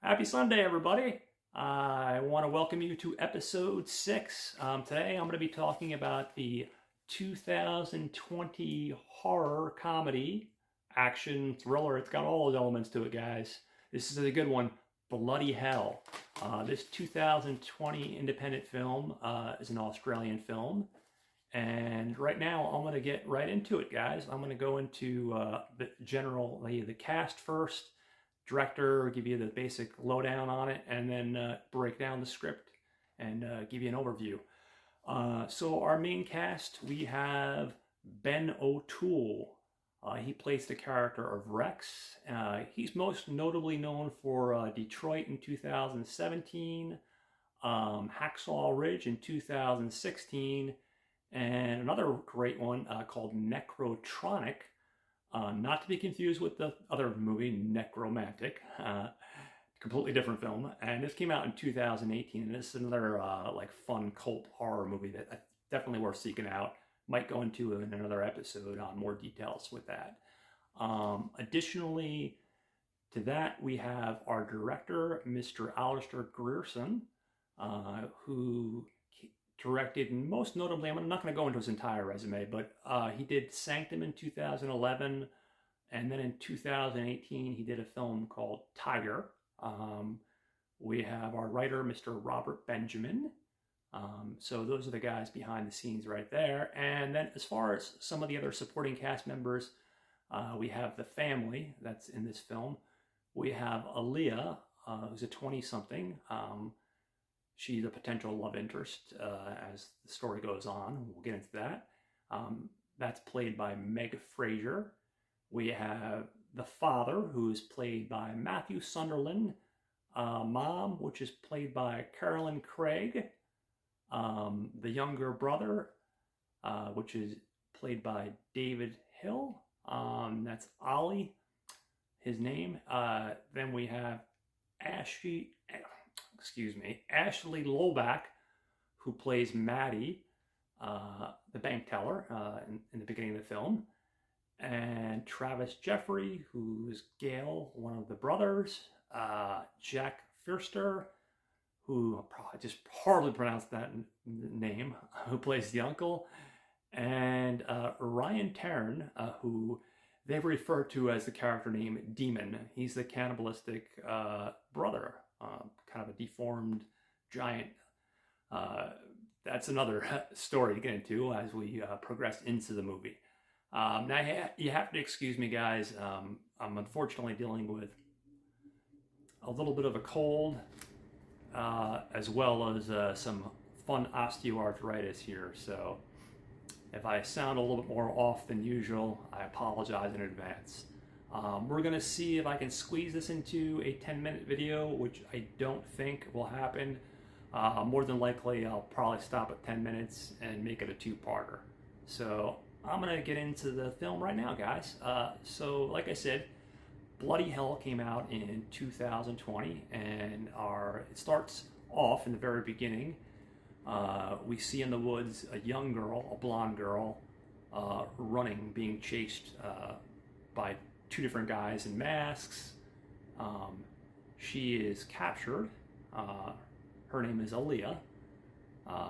Happy Sunday, everybody. I want to welcome you to episode 6. Today I'm going to be talking about the 2020 horror comedy action thriller. It's got all those elements to it, guys. This is a good one, Bloody Hell. This 2020 independent film is an Australian film. And right now, I'm going to get right into it, guys. I'm going to go into the cast first, director, give you the basic lowdown on it, and then break down the script and give you an overview. So our main cast, we have Ben O'Toole. He plays the character of Rex. He's most notably known for Detroit in 2017, Hacksaw Ridge in 2016, and another great one called Necrotronic, not to be confused with the other movie, Necromantic. Completely different film. And this came out in 2018, and this is another fun cult horror movie that definitely worth seeking out. Might go into in another episode on more details with that. Additionally to that, we have our director, Mr. Alistair Grierson, who directed, and most notably, I'm not going to go into his entire resume, but he did Sanctum in 2011, and then in 2018 he did a film called Tiger. We have our writer, Mr. Robert Benjamin. So those are the guys behind the scenes right there. And then as far as some of the other supporting cast members, we have the family that's in this film. We have Aaliyah, who's a 20-something. She's a potential love interest as the story goes on. We'll get into that. That's played by Meg Fraser. We have the father, who's played by Matthew Sunderland. Mom, which is played by Carolyn Craig. The younger brother, which is played by David Hill. That's Ollie, his name. Then we have Ashley Loback, who plays Maddie, the bank teller in the beginning of the film. And Travis Jeffrey, who's Gail, one of the brothers. Jack Fierster, who I just hardly pronounced that name, who plays the uncle. And Ryan Taryn, who they refer to as the character name Demon. He's the cannibalistic brother, kind of a deformed giant. That's another story to get into as we progress into the movie. Now, you have to excuse me, guys. I'm unfortunately dealing with a little bit of a cold, as well as some fun osteoarthritis here. So if I sound a little bit more off than usual, I apologize in advance. We're going to see if I can squeeze this into a 10-minute video, which I don't think will happen. More than likely, I'll probably stop at 10 minutes and make it a two-parter. So I'm going to get into the film right now, guys. So like I said, Bloody Hell came out in 2020, and it starts off in the very beginning. We see in the woods a young girl, a blonde girl, running, being chased by two different guys in masks. She is captured. Her name is Aaliyah.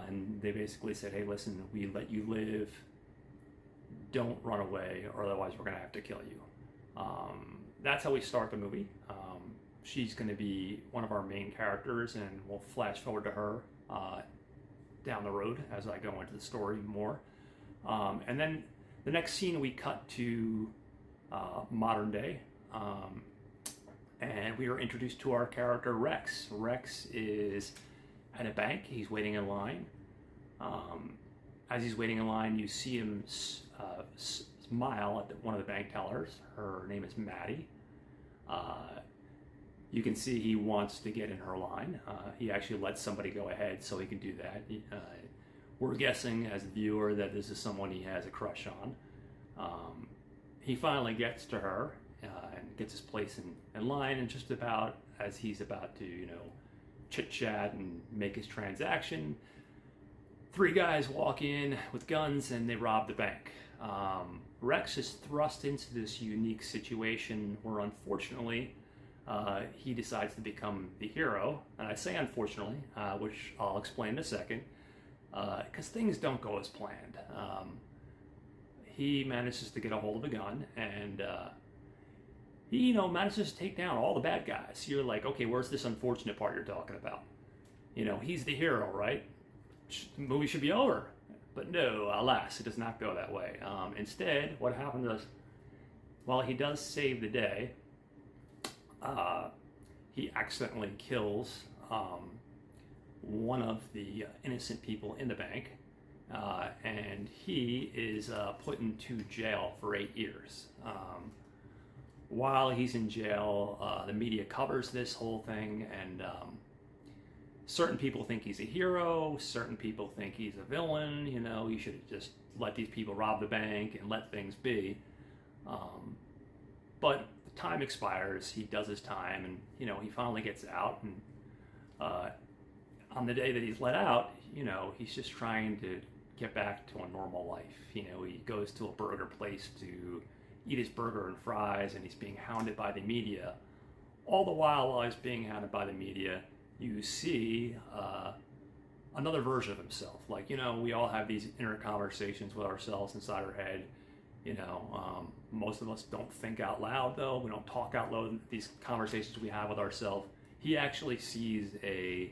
And they basically said, hey, listen, we let you live. Don't run away, or otherwise we're going to have to kill you. That's how we start the movie. She's going to be one of our main characters, and we'll flash forward to her down the road as I go into the story more. And then the next scene, we cut to modern day, and we are introduced to our character Rex. Rex is at a bank. He's waiting in line. As he's waiting in line, you see him smile at one of the bank tellers. Her name is Maddie. You can see he wants to get in her line. He actually lets somebody go ahead so he can do that. We're guessing as a viewer that this is someone he has a crush on. He finally gets to her and gets his place in line, and just about as he's about to, chit-chat and make his transaction, three guys walk in with guns and they rob the bank. Rex is thrust into this unique situation where, unfortunately, he decides to become the hero. And I say unfortunately, which I'll explain in a second, because things don't go as planned. He manages to get a hold of a gun, and he, manages to take down all the bad guys. You're like, okay, where's this unfortunate part you're talking about? He's the hero, right? The movie should be over. But no, alas, it does not go that way. Instead, what happens is, while he does save the day, he accidentally kills one of the innocent people in the bank, and he is put into jail for 8 years. While he's in jail, the media covers this whole thing, and certain people think he's a hero, certain people think he's a villain. You should just let these people rob the bank and let things be. But the time expires, he does his time, and he finally gets out, and on the day that he's let out, he's just trying to get back to a normal life. He goes to a burger place to eat his burger and fries, and he's being hounded by the media. All the while he's being hounded by the media, you see another version of himself. Like, we all have these inner conversations with ourselves inside our head. Most of us don't think out loud, though. We don't talk out loud these conversations we have with ourselves. He actually sees a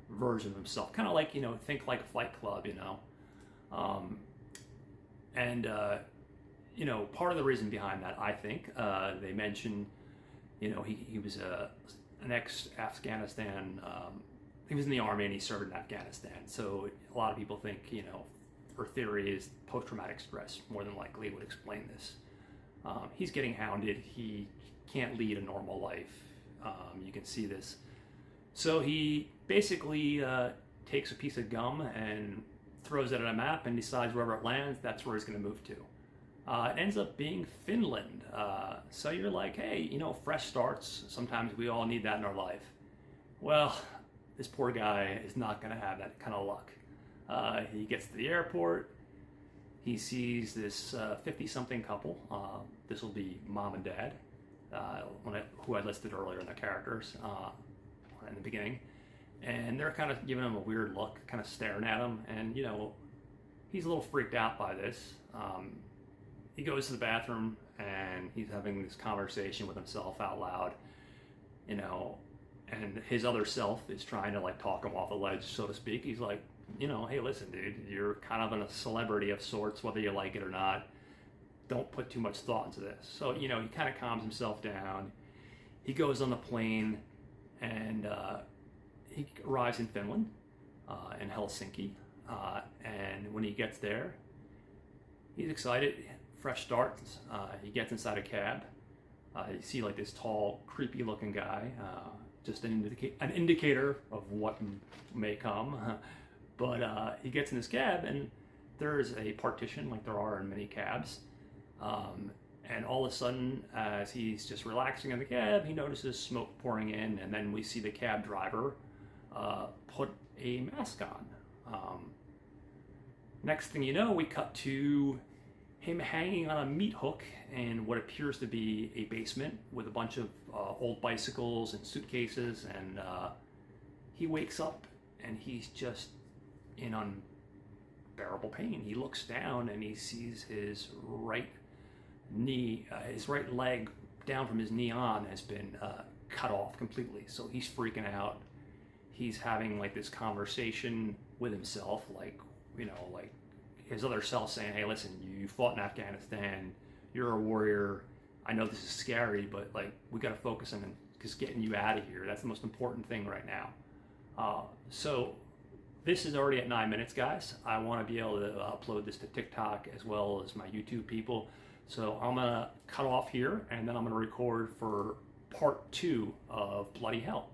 version of himself, kind of like, think like Fight Club, part of the reason behind that, I think, they mentioned, he was an ex-Afghanistan, he was in the army and he served in Afghanistan. So a lot of people think, her theory is post-traumatic stress, more than likely would explain this. He's getting hounded. He can't lead a normal life. You can see this. So he basically takes a piece of gum and throws it at a map and decides wherever it lands, that's where he's going to move to. It ends up being Finland. So you're like, hey, fresh starts. Sometimes we all need that in our life. Well, this poor guy is not going to have that kind of luck. He gets to the airport. He sees this 50-something couple. This will be mom and dad, who I listed earlier in the characters in the beginning. And they're kind of giving him a weird look, kind of staring at him. And, he's a little freaked out by this. He goes to the bathroom and he's having this conversation with himself out loud, and his other self is trying to talk him off the ledge, so to speak. He's like, hey, listen, dude, you're kind of a celebrity of sorts, whether you like it or not. Don't put too much thought into this. So, he kind of calms himself down. He goes on the plane and he arrives in Finland, in Helsinki. And when he gets there, he's excited. Fresh start. He gets inside a cab. You see this tall, creepy looking guy, just an indicator of what may come. But he gets in his cab and there's a partition like there are in many cabs. And all of a sudden, as he's just relaxing in the cab, he notices smoke pouring in, and then we see the cab driver put a mask on. Next thing you know, we cut to him hanging on a meat hook in what appears to be a basement with a bunch of old bicycles and suitcases, and he wakes up and he's just in unbearable pain. He looks down and he sees his right knee, his right leg down from his knee on has been cut off completely. So he's freaking out. He's having this conversation with himself, like his other self saying, hey, listen, you fought in Afghanistan, you're a warrior, I know this is scary, but we got to focus on just getting you out of here. That's the most important thing right now. So this is already at 9 minutes, guys. I want to be able to upload this to TikTok as well as my YouTube people. So I'm going to cut off here, and then I'm going to record for part 2 of Bloody Hell.